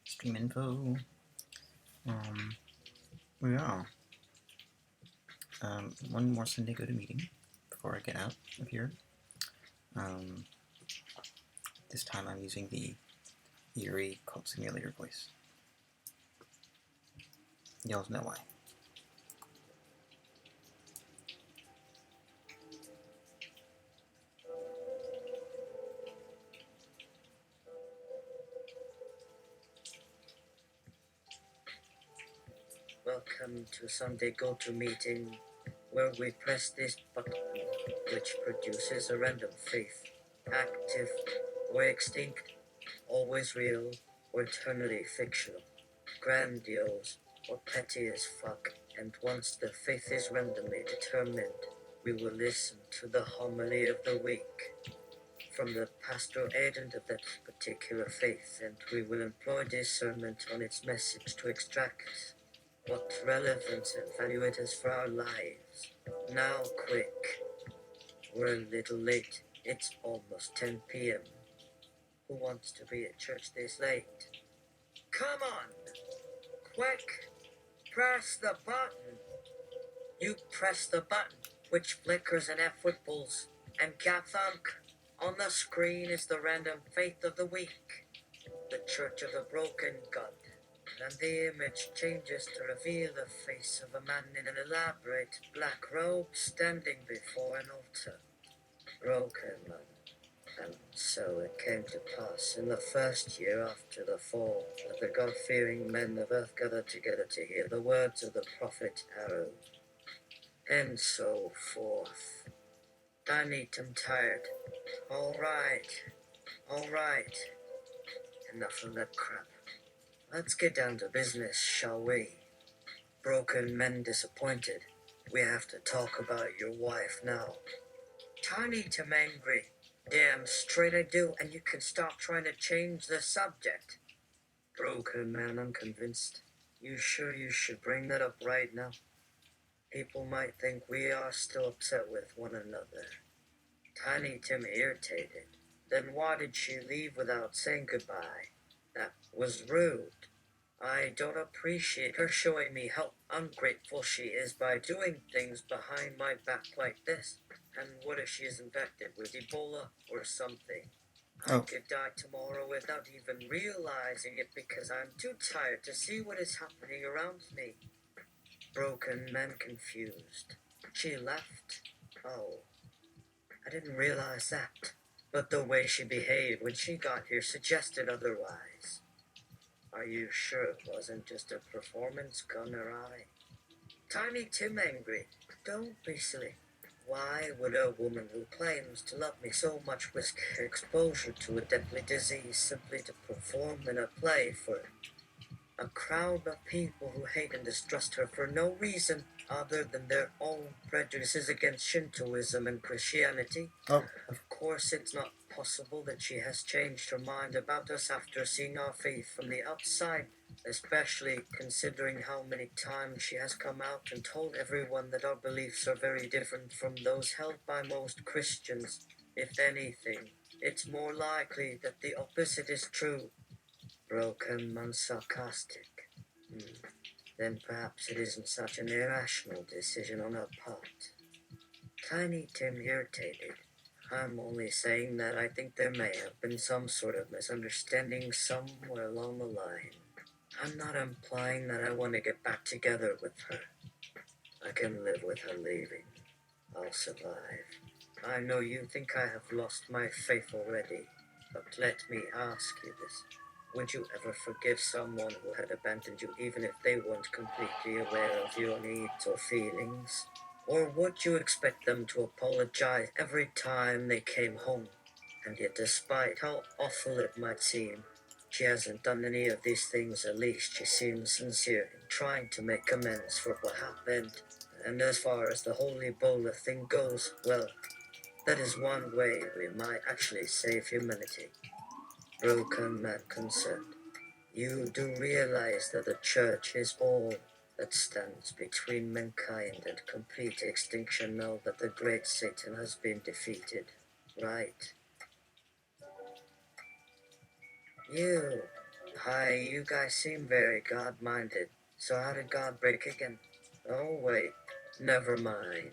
Stream info. Yeah. One more Sunday go to meeting before I get out of here. This time I'm using the eerie cult simulator voice. You'll know why. Welcome to Sunday Go-To Meeting, where we press this button, which produces a random faith, active or extinct, always real or eternally fictional, grandiose or petty as fuck, and once the faith is randomly determined, we will listen to the homily of the week from the pastoral agent of that particular faith, and we will employ discernment on its message to extract what relevance and value it has for our lives. Now quick, we're a little late. It's almost 10 p.m. Who wants to be at church this late? Come on! Quick! Press the button! You press the button, which flickers an F pulse, and kathunk! On the screen is the random faith of the week, the Church of the Broken God. And the image changes to reveal the face of a man in an elaborate black robe standing before an altar. Broken man. And so it came to pass in the first year after the fall that the God-fearing men of earth gathered together to hear the words of the prophet Aaron. And so forth. I need I'm tired. All right. Enough of that crap. Let's get down to business, shall we? Broken men disappointed. We have to talk about your wife now. Tiny Tim angry. Damn straight I do, and you can stop trying to change the subject. Broken man unconvinced. You sure you should bring that up right now? People might think we are still upset with one another. Tiny Tim irritated. Then why did she leave without saying goodbye? That was rude. I don't appreciate her showing me how ungrateful she is by doing things behind my back like this. And what if she is infected with Ebola or something? I could die tomorrow without even realizing it because I'm too tired to see what is happening around me. Broken man confused. She left? Oh, I didn't realize that. But the way she behaved when she got here suggested otherwise. Are you sure it wasn't just a performance gone awry? Tiny Tim angry. Don't be silly. Why would a woman who claims to love me so much risk her exposure to a deadly disease simply to perform in a play for a crowd of people who hate and distrust her for no reason other than their own prejudices against Shintoism and Christianity? Of course, it's not possible that she has changed her mind about us after seeing our faith from the outside, especially considering how many times she has come out and told everyone that our beliefs are very different from those held by most Christians. If anything, it's more likely that the opposite is true. Broken man sarcastic. Then perhaps it isn't such an irrational decision on her part. Tiny Tim irritated. I'm only saying that I think there may have been some sort of misunderstanding somewhere along the line. I'm not implying that I want to get back together with her. I can live with her leaving. I'll survive. I know you think I have lost my faith already, but let me ask you this. Would you ever forgive someone who had abandoned you even if they weren't completely aware of your needs or feelings? Or would you expect them to apologize every time they came home? And yet, despite how awful it might seem, she hasn't done any of these things. At least she seems sincere in trying to make amends for what happened. And as far as the whole Ebola thing goes, well, that is one way we might actually save humanity. Broken man concerned. You do realize that the church is all that stands between mankind and complete extinction now that the great Satan has been defeated, right? You. Hi, you guys seem very God-minded. So how did God break again? Oh, wait. Never mind.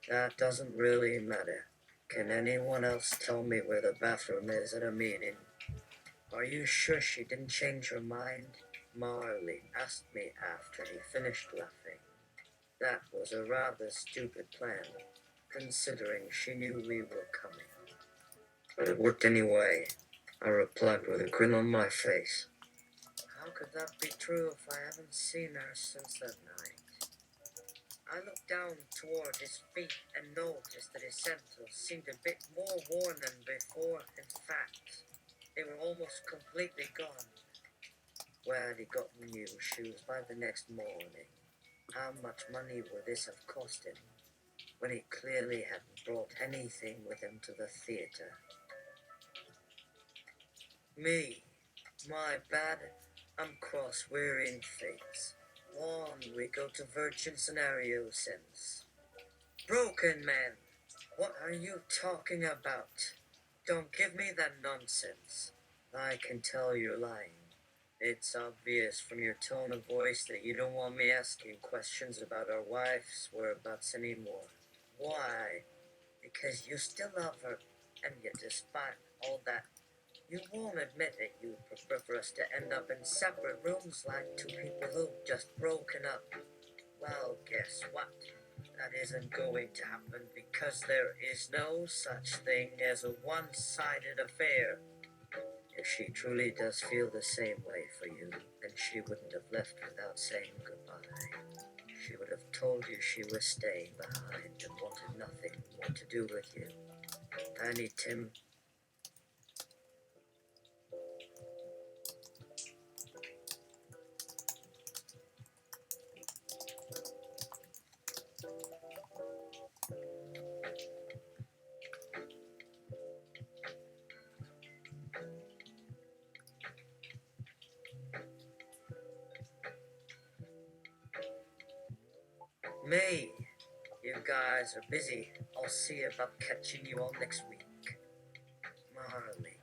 That doesn't really matter. Can anyone else tell me where the bathroom is at a meeting? Are you sure she didn't change her mind? Marley asked me after he finished laughing. That was a rather stupid plan, considering she knew we were coming. But it worked anyway, I replied with a grin on my face. How could that be true if I haven't seen her since that night? I looked down toward his feet and noticed that his sandals seemed a bit more worn than before. In fact, they were almost completely gone. Where had he gotten new shoes by the next morning? How much money would this have cost him, when he clearly hadn't brought anything with him to the theater? Me, my bad. I'm cross-wearing things. On we go to Virgin Scenario Sense. Broken man, what are you talking about? Don't give me that nonsense. I can tell you're lying. It's obvious from your tone of voice that you don't want me asking questions about our wife's whereabouts anymore. Why? Because you still love her, and yet despite all that, you won't admit that you would prefer for us to end up in separate rooms like two people who've just broken up. Well, guess what? That isn't going to happen because there is no such thing as a one-sided affair. If she truly does feel the same way for you, then she wouldn't have left without saying goodbye. She would have told you she was staying behind and wanted nothing more to do with you. Tiny Tim. May, you guys are busy. I'll see about catching you all next week. Marley,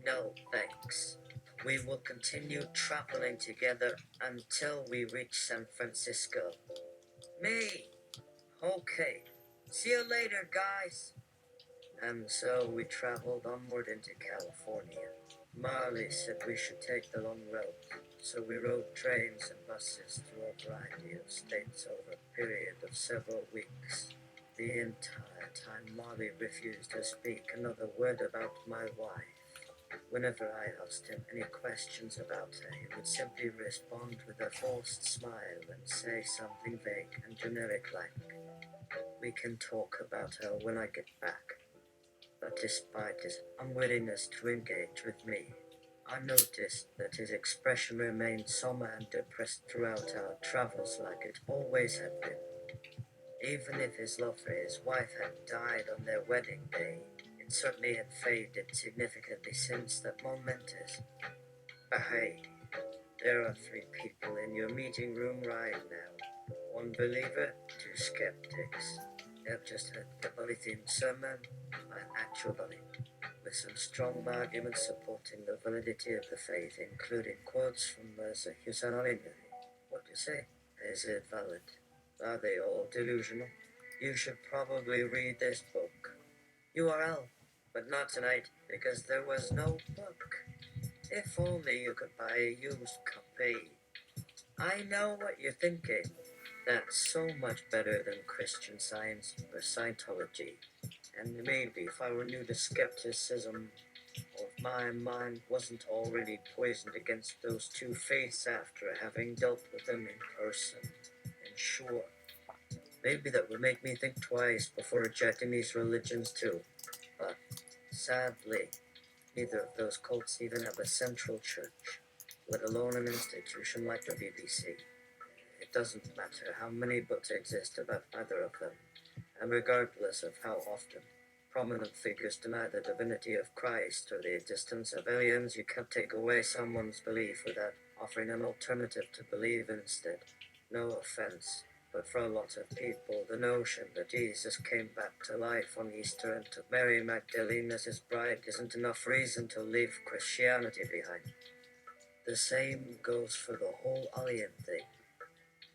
no thanks. We will continue traveling together until we reach San Francisco. May, okay. See you later, guys. And so we traveled onward into California. Marley said we should take the long road, so we rode trains and buses through a variety of states over a period of several weeks. The entire time Marley refused to speak another word about my wife. Whenever I asked him any questions about her, he would simply respond with a forced smile and say something vague and generic like, "We can talk about her when I get back." But despite his unwillingness to engage with me, I noticed that his expression remained somber and depressed throughout our travels like it always had been. Even if his love for his wife had died on their wedding day, it certainly had faded significantly since that momentous. But hey, there are three people in your meeting room right now. One believer, two skeptics. They've just heard the polytheism sermon, actually, with some strong arguments supporting the validity of the faith, including quotes from Mirza Hussain Ali. What do you say? Is it valid? Are they all delusional? You should probably read this book. URL, but not tonight, because there was no book. If only you could buy a used copy. I know what you're thinking. That's so much better than Christian Science or Scientology. And maybe if I were new to skepticism, or if my mind wasn't already poisoned against those two faiths after having dealt with them in person. And sure, maybe that would make me think twice before rejecting these religions too. But sadly, neither of those cults even have a central church, let alone an institution like the BBC. It doesn't matter how many books exist about either of them, and regardless of how often prominent figures deny the divinity of Christ or the existence of aliens, you can't take away someone's belief without offering an alternative to believe in instead. No offense, But for a lot of people, the notion that Jesus came back to life on Easter and took Mary Magdalene as his bride isn't enough reason to leave Christianity behind. The same goes for the whole alien thing.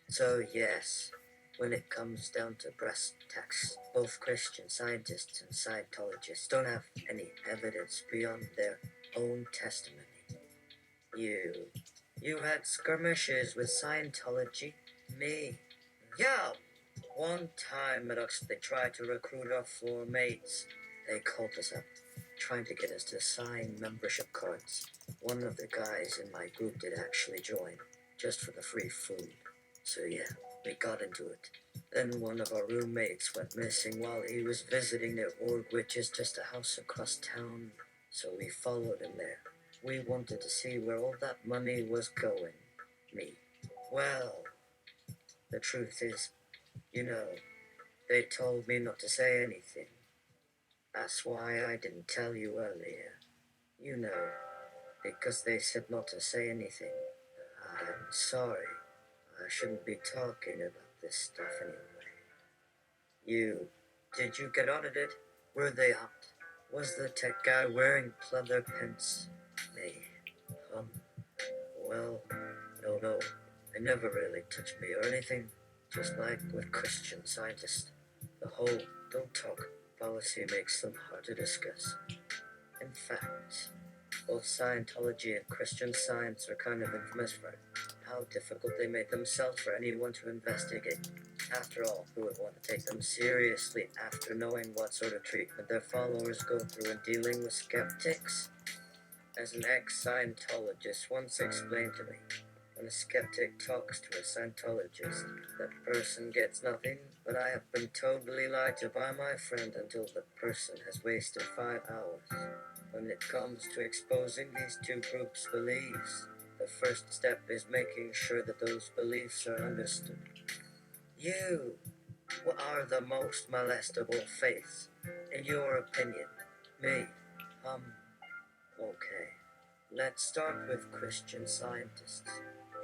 So yes, when it comes down to brass tacks, both Christian Scientists and Scientologists don't have any evidence beyond their own testimony. You had skirmishes with Scientology? Me? Yeah, one time at Ux they tried to recruit our floor mates. They called us up, trying to get us to sign membership cards. One of the guys in my group did actually join, just for the free food. So yeah, we got into it. Then one of our roommates went missing while he was visiting their org, which is just a house across town. So we followed him there. We wanted to see where all that money was going. Me. Well, the truth is, they told me not to say anything. That's why I didn't tell you earlier. Because they said not to say anything. I'm sorry. I shouldn't be talking about this stuff anyway. Did you get audited? Were they out? Was the tech guy wearing pleather pants? Me. Well, no. They never really touched me or anything. Just like with Christian Scientists. The whole don't talk policy makes them hard to discuss. In fact, both Scientology and Christian Science are kind of infamous for how difficult they made themselves for anyone to investigate. After all, who would want to take them seriously after knowing what sort of treatment their followers go through in dealing with skeptics? As an ex-Scientologist once explained to me, when a skeptic talks to a Scientologist, that person gets nothing, but I have been totally lied to by my friend until the person has wasted 5 hours. When it comes to exposing these two groups' beliefs, the first step is making sure that those beliefs are understood. What are the most molestable faiths, in your opinion? Me. Okay. Let's start with Christian Scientists.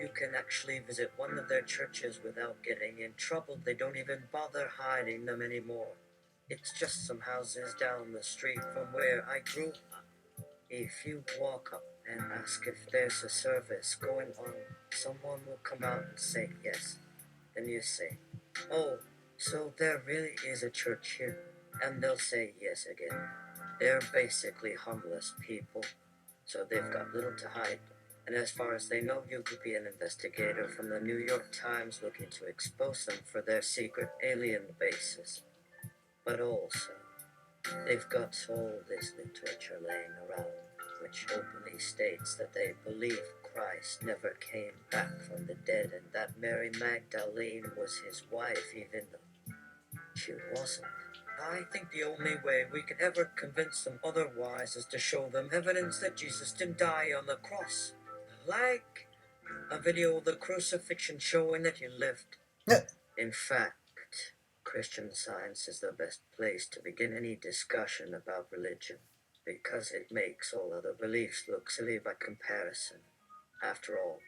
You can actually visit one of their churches without getting in trouble. They don't even bother hiding them anymore. It's just some houses down the street from where I grew up. If you walk up and ask if there's a service going on, someone will come out and say yes. Then you say, "Oh, so there really is a church here?" And they'll say yes again. They're basically harmless people, so they've got little to hide. And as far as they know, you could be an investigator from the New York Times looking to expose them for their secret alien bases. But also, they've got all this literature laying around, which openly states that they believe Christ never came back from the dead and that Mary Magdalene was his wife, even though she wasn't. I think the only way we can ever convince them otherwise is to show them evidence that Jesus didn't die on the cross. Like a video of the crucifixion showing that he lived. In fact, Christian Science is the best place to begin any discussion about religion, because it makes all other beliefs look silly by comparison. After all,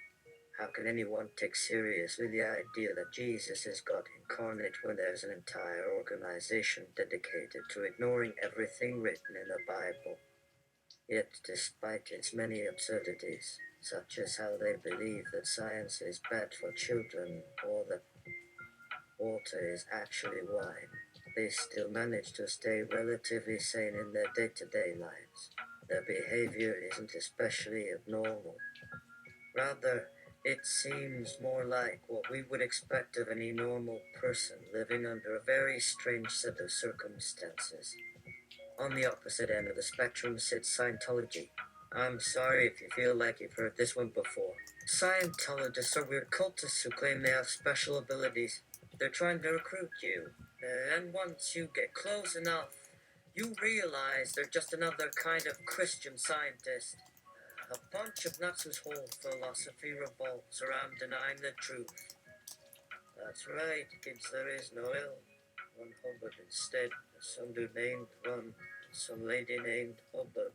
how can anyone take seriously the idea that Jesus is God incarnate when there's an entire organization dedicated to ignoring everything written in the Bible? Yet, despite its many absurdities, such as how they believe that science is bad for children or that water is actually wine, they still manage to stay relatively sane in their day-to-day lives. Their behavior isn't especially abnormal. Rather, it seems more like what we would expect of any normal person living under a very strange set of circumstances. On the opposite end of the spectrum sits Scientology. I'm sorry if you feel like you've heard this one before. Scientologists are weird cultists who claim they have special abilities. They're trying to recruit you. And once you get close enough, you realize they're just another kind of Christian Scientist. A bunch of nuts whose whole philosophy revolves around denying the truth. That's right, kids, there is no ill. Run Hubbard instead. Some dude named Run, some lady named Hubbard.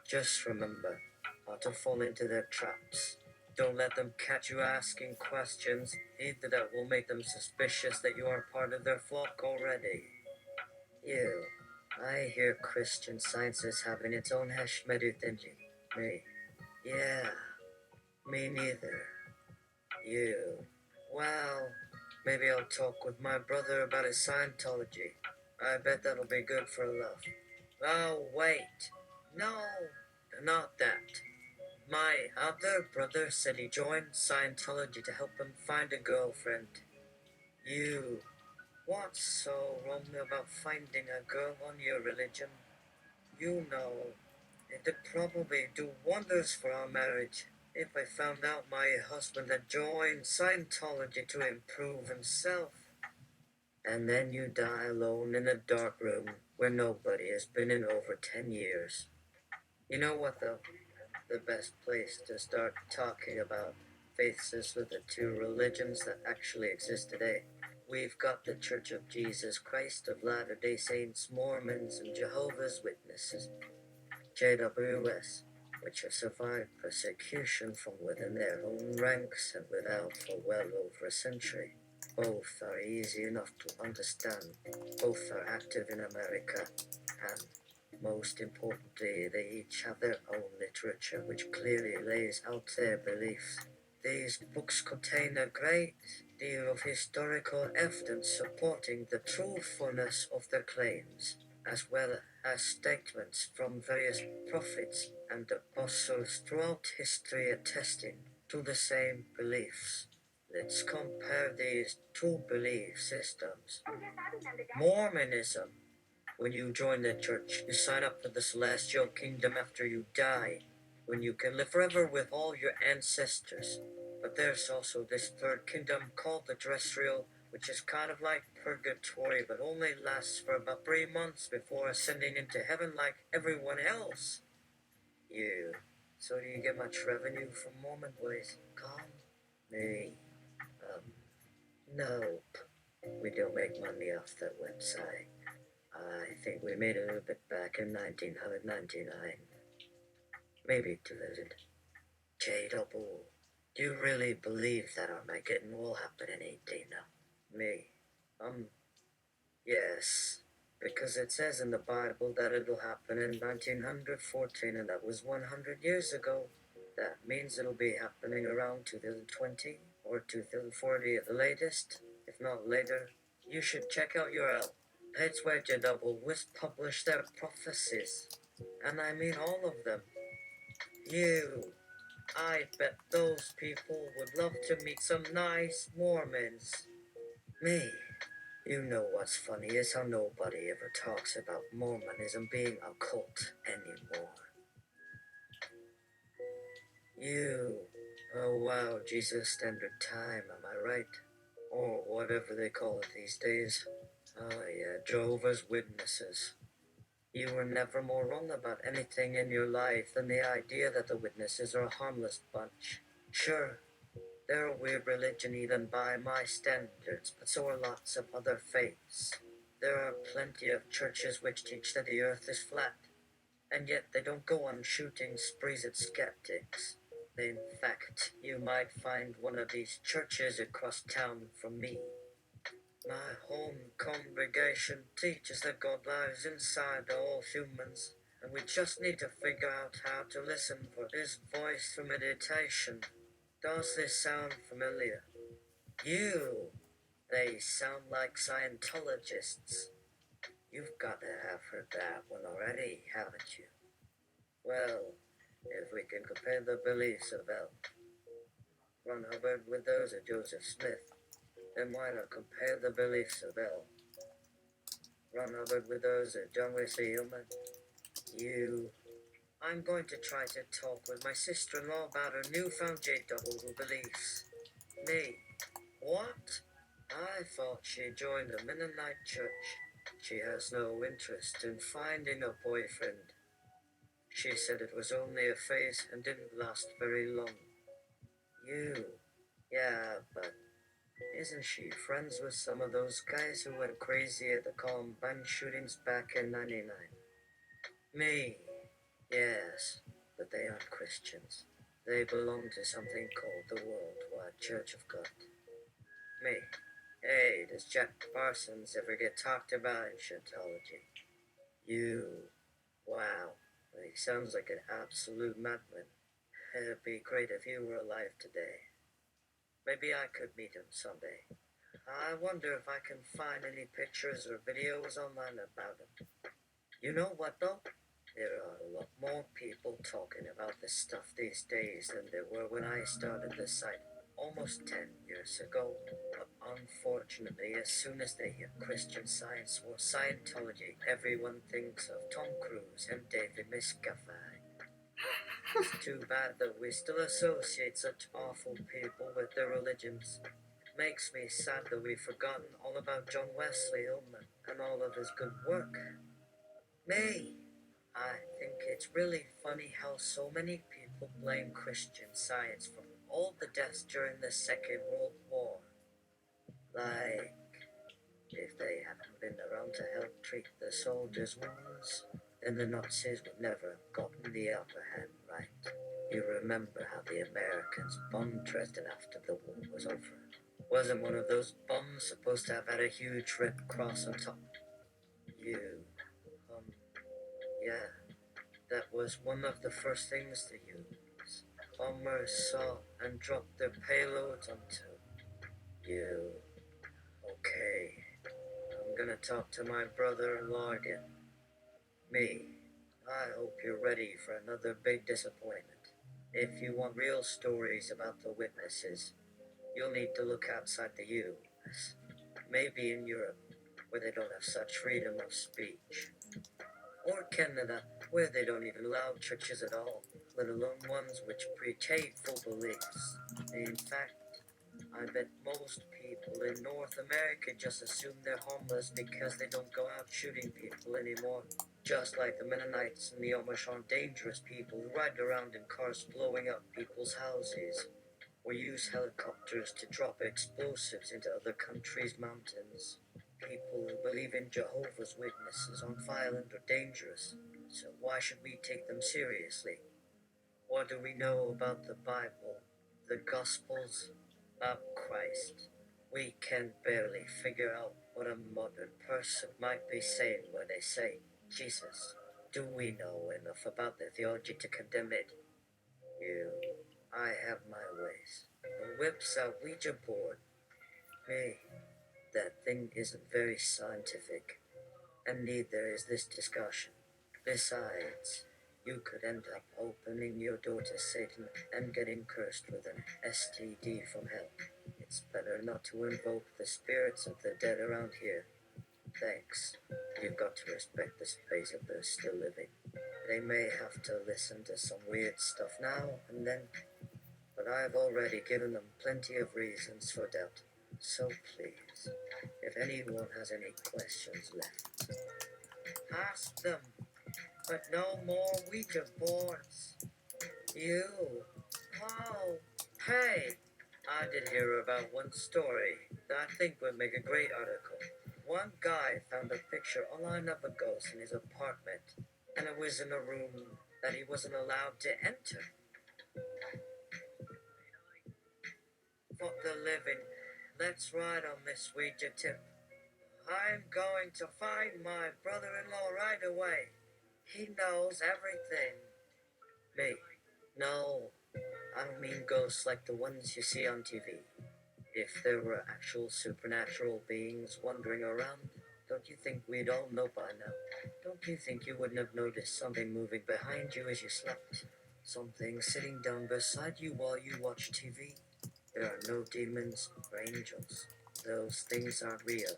Just remember not to fall into their traps. Don't let them catch you asking questions, either that will make them suspicious that you are part of their flock already. You, I hear Christian Science is having its own Hashmedu Thingy. Me. Yeah, me neither. You. Well, maybe I'll talk with my brother about his Scientology. I bet that'll be good for a laugh. Oh, wait. No, not that. My other brother said he joined Scientology to help him find a girlfriend. You. What's so wrong about finding a girl on your religion? You know, it'd probably do wonders for our marriage if I found out my husband had joined Scientology to improve himself. And then you die alone in a dark room where nobody has been in over 10 years. You know what, though? The best place to start talking about faiths is with the two religions that actually exist today. We've got the Church of Jesus Christ of Latter-day Saints, Mormons, and Jehovah's Witnesses, JWS, which have survived persecution from within their own ranks and without for well over a century. Both are easy enough to understand. Both are active in America, and most importantly, they each have their own literature which clearly lays out their beliefs. These books contain a great deal of historical evidence supporting the truthfulness of their claims, as well as statements from various prophets and apostles throughout history attesting to the same beliefs. Let's compare these two belief systems. Mormonism. When you join the church, you sign up for the celestial kingdom after you die, when you can live forever with all your ancestors. But there's also this third kingdom called the terrestrial, which is kind of like purgatory, but only lasts for about 3 months before ascending into heaven like everyone else. You. So do you get much revenue from Mormon boys? Come. Me. Nope. We don't make money off that website. I think we made a little bit back in 1999. Maybe 2000. J-Double, do you really believe that Armageddon will happen in 18 now? Me? Yes. Because it says in the Bible that it'll happen in 1914, and that was 100 years ago. That means it'll be happening around 2020 or 2040 at the latest, if not later. You should check out URL. It's where J-Double publish their prophecies. And I mean all of them. I bet those people would love to meet some nice Mormons. Me. You know what's funny is how nobody ever talks about Mormonism being a cult anymore. Oh wow, Jesus Standard Time, am I right? Or whatever they call it these days. Oh yeah, Jehovah's Witnesses. You were never more wrong about anything in your life than the idea that the witnesses are a harmless bunch. Sure, they're a weird religion even by my standards, but so are lots of other faiths. There are plenty of churches which teach that the earth is flat, and yet they don't go on shooting sprees at skeptics. In fact, you might find one of these churches across town from me. My home congregation teaches that God lives inside all humans, and we just need to figure out how to listen for His voice through meditation. Does this sound familiar? They sound like Scientologists. You've got to have heard that one already, haven't you? Well, if we can compare the beliefs of Ron Hubbard with those of Joseph Smith, then why not compare the beliefs of Ron Hubbard with those of John Wesley Hillman? I'm going to try to talk with my sister-in-law about her newfound J-Double beliefs. Me? What? I thought she joined a Mennonite church. She has no interest in finding a boyfriend. She said it was only a phase and didn't last very long. Yeah, but isn't she friends with some of those guys who went crazy at the Columbine shootings back in 99? Me? Yes, but they aren't Christians. They belong to something called the Worldwide Church of God. Me. Hey, does Jack Parsons ever get talked about in Scientology? You. Wow. He sounds like an absolute madman. It'd be great if you were alive today. Maybe I could meet him someday. I wonder if I can find any pictures or videos online about him. You know what though? There are a lot more people talking about this stuff these days than there were when I started this site almost 10 years ago. But unfortunately, as soon as they hear Christian Science or Scientology, everyone thinks of Tom Cruise and David Miscavige. It's too bad that we still associate such awful people with their religions. It makes me sad that we've forgotten all about John Wesley Hillman and all of his good work. May, I think it's really funny how so many people blame Christian Science for all the deaths during the Second World War. Like, if they hadn't been around to help treat the soldiers' wounds, then the Nazis would never have gotten the upper hand, right? You remember how the Americans bombed Dresden after the war was over? Wasn't one of those bombs supposed to have had a huge red cross on top? You, yeah, that was one of the first things to use. Bombers saw and dropped their payloads onto. You, okay. I'm gonna talk to my brother-in-law again. Me, I hope you're ready for another big disappointment. If you want real stories about the witnesses, you'll need to look outside the US. Maybe in Europe, where they don't have such freedom of speech. Or Canada, where they don't even allow churches at all, let alone ones which preach hateful beliefs. In fact, I bet most people in North America just assume they're homeless because they don't go out shooting people anymore. Just like the Mennonites and the Amish aren't dangerous people who ride around in cars blowing up people's houses, or use helicopters to drop explosives into other countries' mountains. People who believe in Jehovah's Witnesses aren't violent or dangerous, so why should we take them seriously? What do we know about the Bible, the Gospels, about Christ? We can barely figure out what a modern person might be saying when they say Jesus. Do we know enough about the theology to condemn it? You, I have my ways. The whip's a Ouija board. Me, that thing isn't very scientific, and neither is this discussion. Besides, you could end up opening your door to Satan and getting cursed with an STD from hell. It's better not to invoke the spirits of the dead around here. Thanks. You've got to respect the space of those still living. They may have to listen to some weird stuff now and then, but I've already given them plenty of reasons for doubt. So please, if anyone has any questions left, ask them. But no more Ouija boards. You. Oh, hey. I did hear about one story that I think would make a great article. One guy found a picture online of a ghost in his apartment, and it was in a room that he wasn't allowed to enter. For the living, let's ride on this Ouija tip. I'm going to find my brother-in-law right away. He knows everything. Me. No, I don't mean ghosts like the ones you see on TV. If there were actual supernatural beings wandering around, don't you think we'd all know by now? Don't you think you wouldn't have noticed something moving behind you as you slept? Something sitting down beside you while you watch TV? There are no demons or angels. Those things aren't real.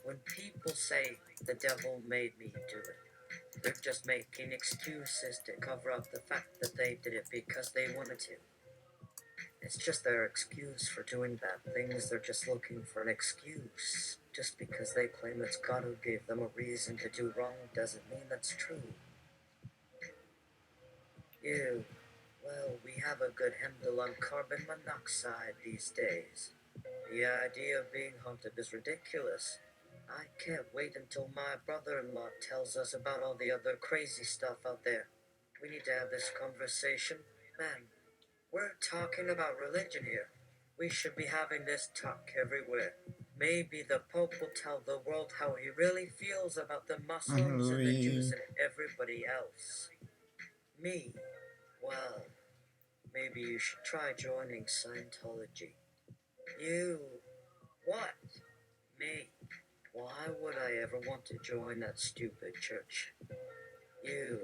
When people say the devil made me do it, they're just making excuses to cover up the fact that they did it because they wanted to. It's just their excuse for doing bad things. They're just looking for an excuse. Just because they claim it's God who gave them a reason to do wrong doesn't mean that's true. Well, we have a good handle on carbon monoxide these days. The idea of being haunted is ridiculous. I can't wait until my brother-in-law tells us about all the other crazy stuff out there. We need to have this conversation. Man, We're talking about religion here. We should be having this talk everywhere. Maybe the Pope will tell the world how he really feels about the Muslims and the Jews and everybody else. Me? Well, maybe you should try joining Scientology. You? What? Me? Why would I ever want to join that stupid church? You?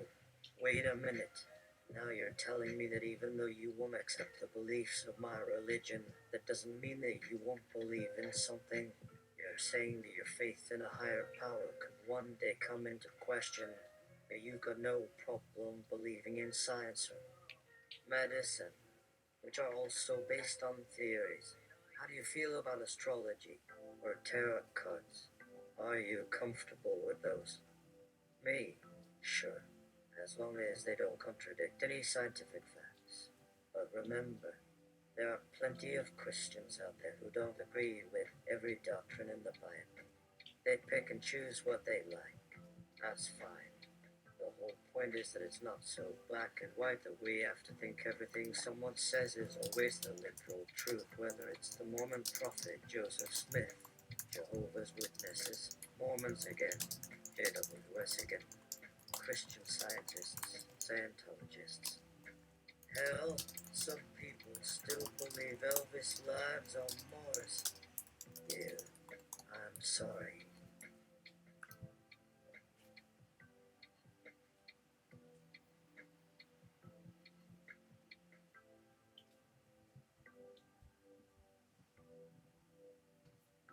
Wait a minute. Now you're telling me that even though you won't accept the beliefs of my religion, that doesn't mean that you won't believe in something. You're saying that your faith in a higher power could one day come into question, that you've got no problem believing in science or medicine, which are also based on theories. How do you feel about astrology or tarot cards? Are you comfortable with those? Me? Sure, as long as they don't contradict any scientific facts. But remember, there are plenty of Christians out there who don't agree with every doctrine in the Bible. They pick and choose what they like. That's fine. The whole point is that it's not so black and white that we have to think everything someone says is always the literal truth, whether it's the Mormon prophet Joseph Smith, Jehovah's Witnesses, Mormons again, JWS again, Christian scientists, Scientologists. Hell, some people still believe Elvis lives on Mars. Yeah, I'm sorry.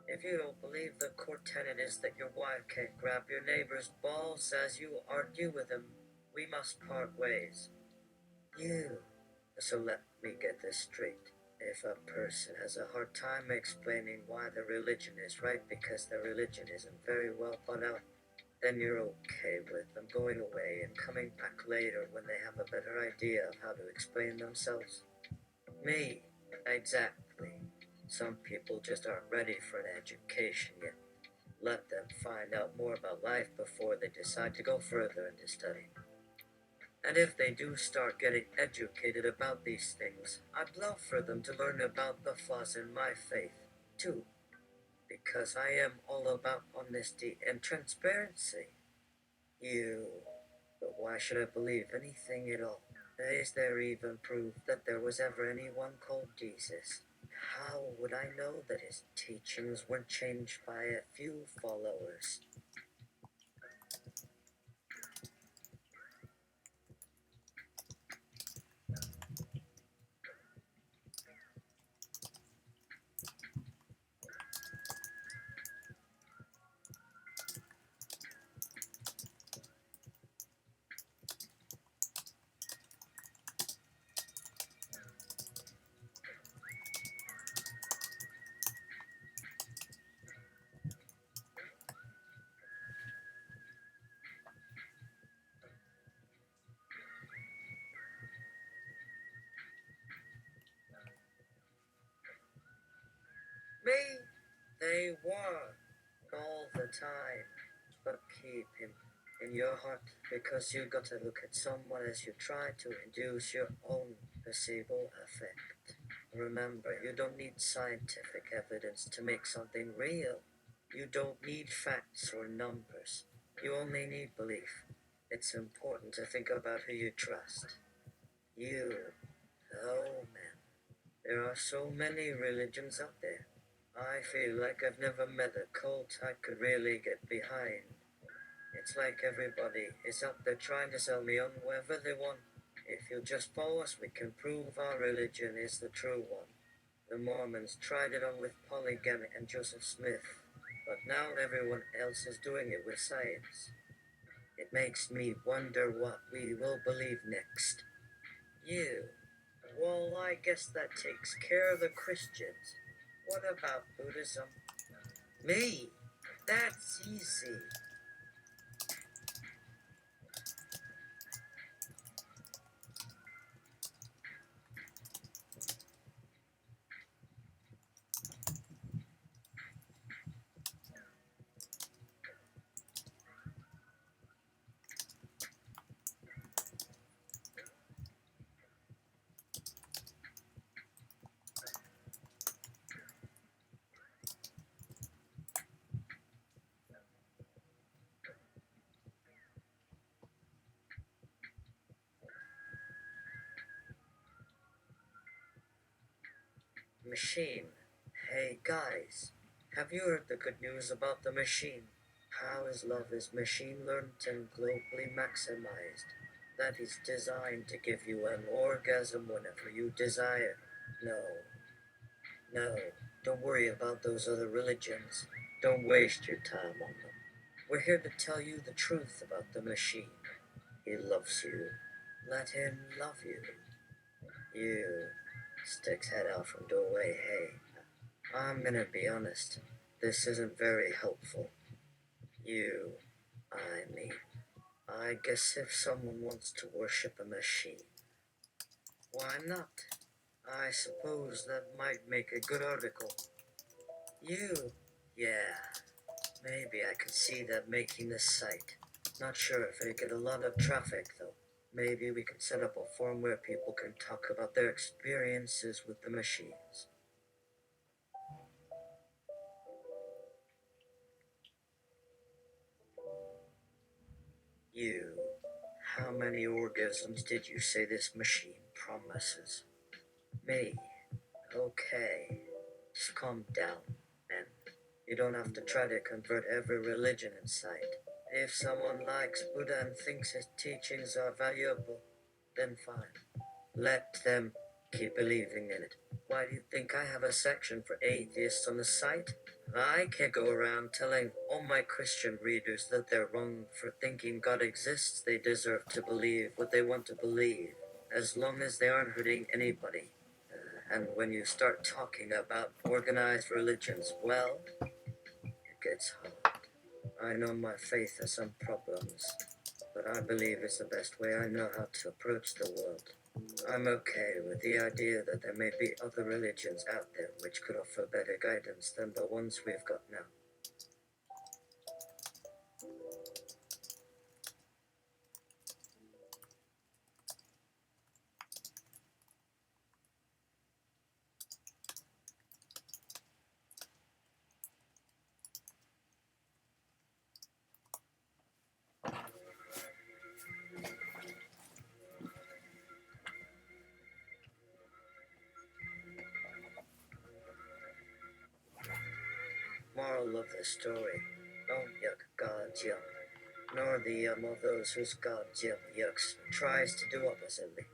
If you don't believe the core tenet is that your wife can't grab your neighbor's balls as you argue with him, we must part ways. You. So let me get this straight. If a person has a hard time explaining why their religion is right because their religion isn't very well thought out, then you're okay with them going away and coming back later when they have a better idea of how to explain themselves. Me. Exactly. Some people just aren't ready for an education yet. Let them find out more about life before they decide to go further into study. And if they do start getting educated about these things, I'd love for them to learn about the flaws in my faith, too. Because I am all about honesty and transparency. But why should I believe anything at all? Is there even proof that there was ever anyone called Jesus? How would I know that his teachings weren't changed by a few followers? Me? They were. All the time. But keep him in your heart because you got to look at someone as you try to induce your own placebo effect. Remember, you don't need scientific evidence to make something real. You don't need facts or numbers. You only need belief. It's important to think about who you trust. You. Oh man, there are so many religions out there. I feel like I've never met a cult I could really get behind. It's like everybody is out there trying to sell me on whoever they want. If you'll just follow us, we can prove our religion is the true one. The Mormons tried it on with polygamy and Joseph Smith, but now everyone else is doing it with science. It makes me wonder what we will believe next. You. Well, I guess that takes care of the Christians. What about Buddhism? Me? That's easy. Machine. Hey guys, have you heard the good news about the machine? How his love is machine learned and globally maximized. That is designed to give you an orgasm whenever you desire. No, no, don't worry about those other religions. Don't waste your time on them. We're here to tell you the truth about the machine. He loves you. Let him love you. You sticks head out from doorway. Hey, I'm gonna be honest. This isn't very helpful. You, I mean, I guess if someone wants to worship a machine, why not? I suppose that might make a good article. You, yeah, maybe I could see that making this site. Not sure if it get a lot of traffic though. Maybe we could set up a forum where people can talk about their experiences with the machines. You, how many orgasms did you say this machine promises? Me. Okay. Just calm down, man. You don't have to try to convert every religion in sight. If someone likes Buddha and thinks his teachings are valuable, then fine. Let them keep believing in it. Why do you think I have a section for atheists on the site? I can't go around telling all my Christian readers that they're wrong for thinking God exists. They deserve to believe what they want to believe, as long as they aren't hurting anybody. And when you start talking about organized religions, well, it gets hard. I know my faith has some problems, but I believe it's the best way I know how to approach the world. I'm okay with the idea that there may be other religions out there which could offer better guidance than the ones we've got now. Moral of the story: don't yuck God's yum, nor the yum of those whose God's yum yucks tries to do oppositely.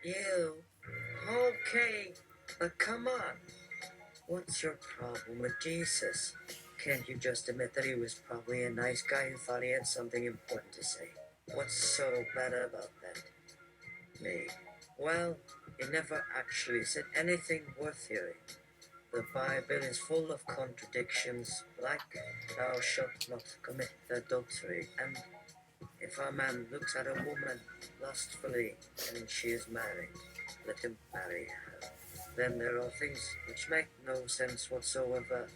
You? Okay, but come on. What's your problem with Jesus? Can't you just admit that he was probably a nice guy who thought he had something important to say? What's so bad about that? Me. Well, he never actually said anything worth hearing. The Bible is full of contradictions, like thou shalt not commit adultery, and if a man looks at a woman lustfully and she is married, let him marry her. Then there are things which make no sense whatsoever,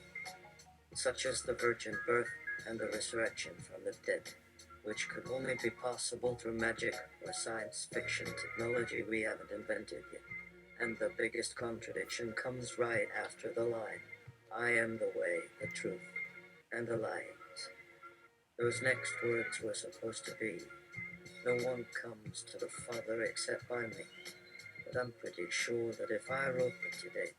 such as the virgin birth and the resurrection from the dead, which could only be possible through magic or science fiction technology we haven't invented yet. And the biggest contradiction comes right after the line, I am the way, the truth, and the light. Those next words were supposed to be, no one comes to the Father except by me. But I'm pretty sure that if I wrote it today,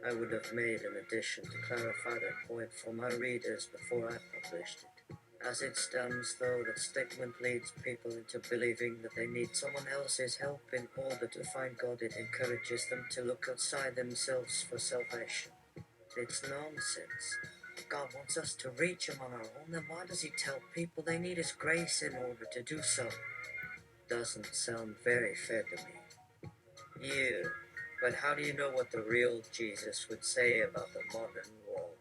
I would have made an addition to clarify that point for my readers before I published it. As it stands, though, that statement leads people into believing that they need someone else's help in order to find God. It encourages them to look outside themselves for salvation. It's nonsense. God wants us to reach him on our own, then why does he tell people they need his grace in order to do so? Doesn't sound very fair to me. You. But how do you know what the real Jesus would say about the modern world?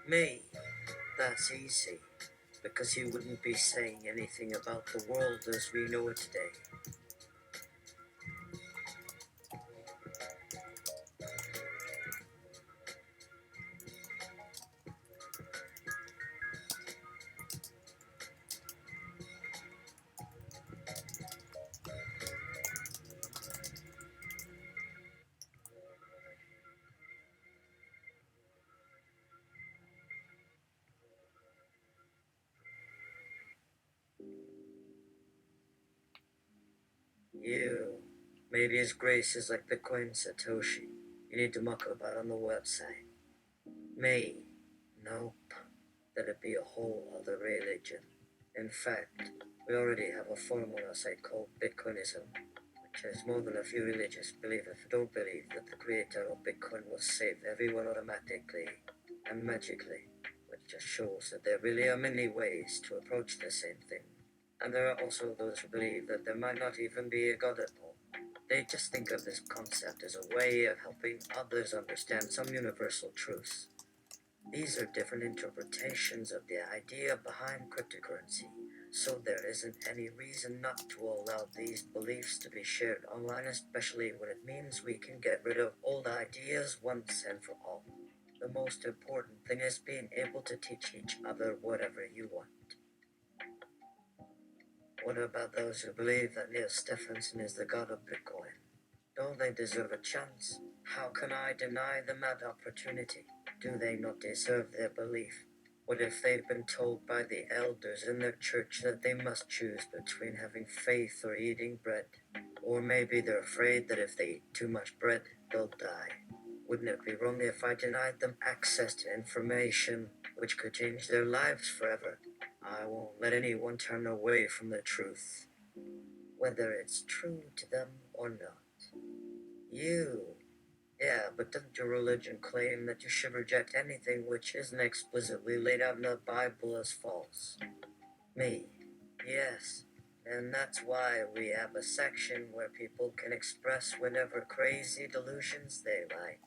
Me. That's easy. Because he wouldn't be saying anything about the world as we know it today. You. Maybe his grace is like the coin Satoshi. you need to muck about on the website. Me? Nope. That'd be a whole other religion. In fact, we already have a formula site called Bitcoinism, which has more than a few religious believers who don't believe that the creator of Bitcoin will save everyone automatically and magically, which just shows that there really are many ways to approach the same thing. And there are also those who believe that there might not even be a God at all. They just think of this concept as a way of helping others understand some universal truths. These are different interpretations of the idea behind cryptocurrency, so there isn't any reason not to allow these beliefs to be shared online, especially when it means we can get rid of old ideas once and for all. The most important thing is being able to teach each other whatever you want. What about those who believe that Neil Stephenson is the god of Bitcoin? Don't they deserve a chance? How can I deny them that opportunity? Do they not deserve their belief? What if they've been told by the elders in their church that they must choose between having faith or eating bread? Or maybe they're afraid that if they eat too much bread, they'll die. Wouldn't it be wrong if I denied them access to information which could change their lives forever? I won't let anyone turn away from the truth, whether it's true to them or not. Yeah, but doesn't your religion claim that you should reject anything which isn't explicitly laid out in the Bible as false? Me? Yes. And that's why we have a section where people can express whatever crazy delusions they like.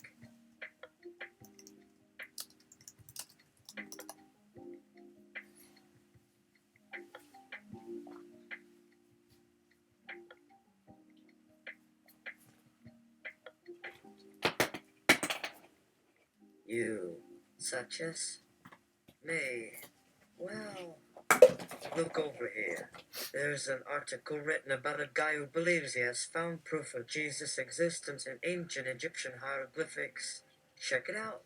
You, such as? Me? Well, look over here. There's an article written about a guy who believes he has found proof of Jesus' existence in ancient Egyptian hieroglyphics. Check it out.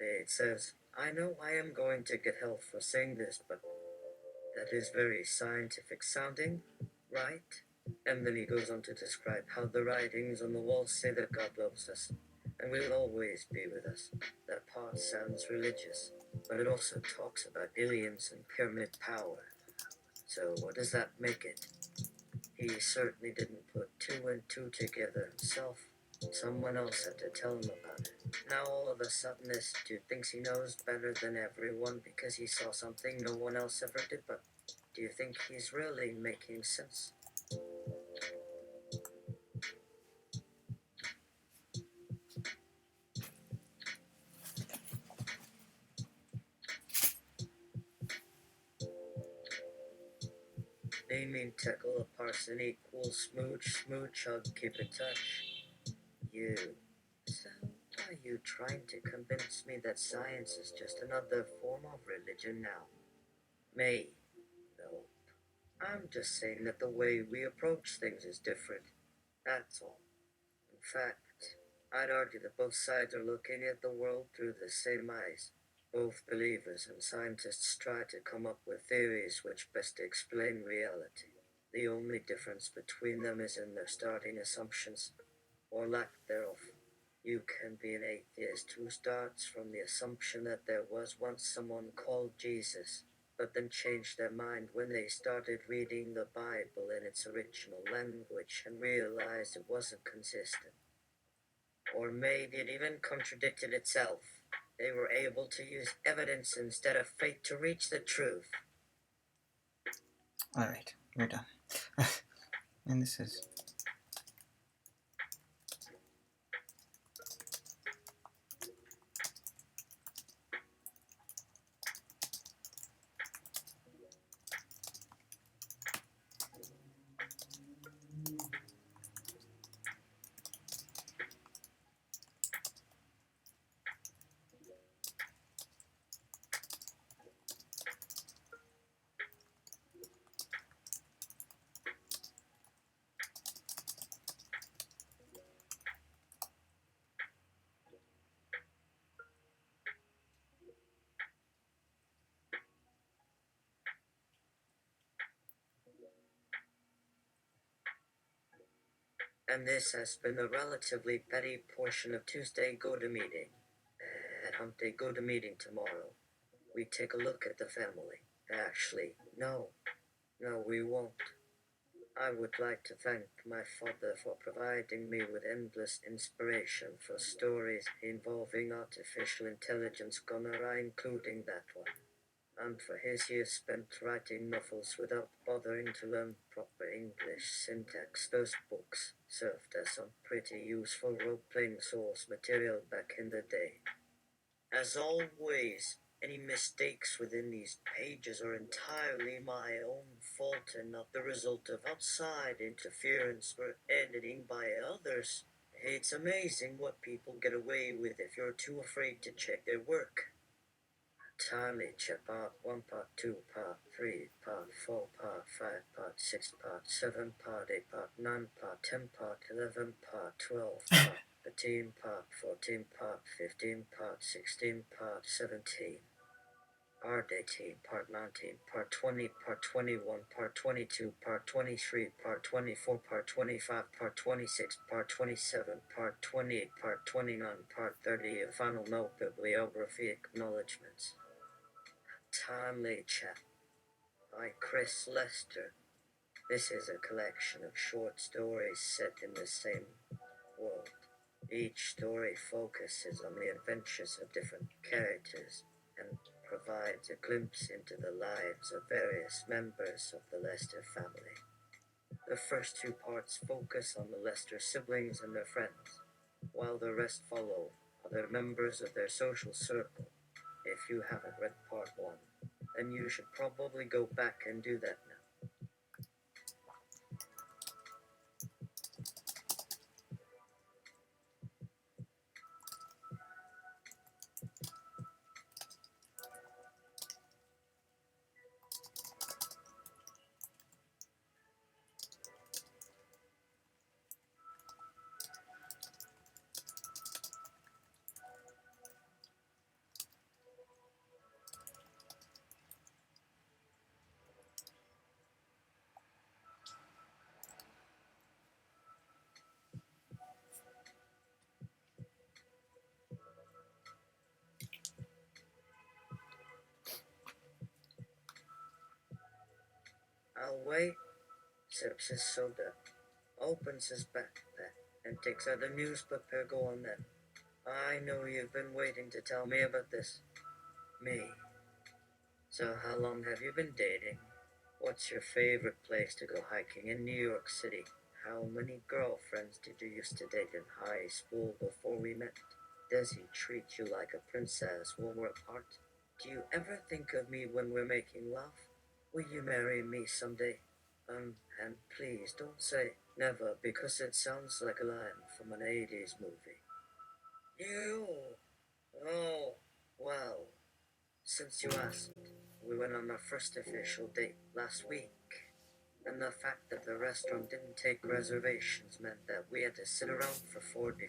It says, I know I am going to get hell for saying this, but that is very scientific sounding, right? And then he goes on to describe how the writings on the walls say that God loves us and will always be with us. That part sounds religious, but it also talks about aliens and pyramid power. So what does that make it? He certainly didn't put two and two together himself. Someone else had to tell him about it. Now all of a sudden this dude thinks he knows better than everyone because he saw something no one else ever did, but do you think he's really making sense? Naming tickle a parson equals smooch, hug, keep in touch. You. So, are you trying to convince me that science is just another form of religion now? Me? No. I'm just saying that the way we approach things is different. That's all. In fact, I'd argue that both sides are looking at the world through the same eyes. Both believers and scientists try to come up with theories which best explain reality. The only difference between them is in their starting assumptions, or lack thereof. You can be an atheist who starts from the assumption that there was once someone called Jesus, but then changed their mind when they started reading the Bible in its original language and realized it wasn't consistent. Or maybe it even contradicted itself. They were able to use evidence instead of faith to reach the truth. Alright, we're done. And this is... And this has been a relatively petty portion of Tuesday Go-To-Meeting. At Hump Day Go-To-Meeting tomorrow, we take a look at the family. Actually, no, we won't. I would like to thank my father for providing me with endless inspiration for stories involving artificial intelligence gone awry, including that one. And for his years spent writing novels without bothering to learn proper English syntax. Those books served as some pretty useful role-playing source material back in the day. As always, any mistakes within these pages are entirely my own fault and not the result of outside interference or editing by others. It's amazing what people get away with if you're too afraid to check their work. Entirely check Part 1, Part 2, Part 3, Part 4, Part 5, Part 6, Part 7, Part 8, Part 9, Part 10, Part 11, Part 12, Part 13, Part 14, Part 15, Part 16, Part 17, Part 18, Part 19, Part 20, Part 21, Part 22, Part 23, Part 24, Part 25, Part 26, Part 27, Part 28, Part 29, Part 30, a final note, bibliography acknowledgements. Timely Chat by Chris Lester. This is a collection of short stories set in the same world. Each story focuses on the adventures of different characters and provides a glimpse into the lives of various members of the Lester family. The first two parts focus on the Lester siblings and their friends, while the rest follow other members of their social circle. If you haven't read part 1, then you should probably go back and do that now. I'll wait, sips his soda, opens his backpack, and takes out a newspaper. Go on then. I know you've been waiting to tell me about this. Me. So how long have you been dating? What's your favorite place to go hiking in New York City? How many girlfriends did you used to date in high school before we met? Does he treat you like a princess when we're apart? Do you ever think of me when we're making love? Will you marry me someday? And please don't say never, because it sounds like a line from an 80s movie. You? Oh, well, since you asked, we went on our first official date last week. And the fact that the restaurant didn't take reservations meant that we had to sit around for 40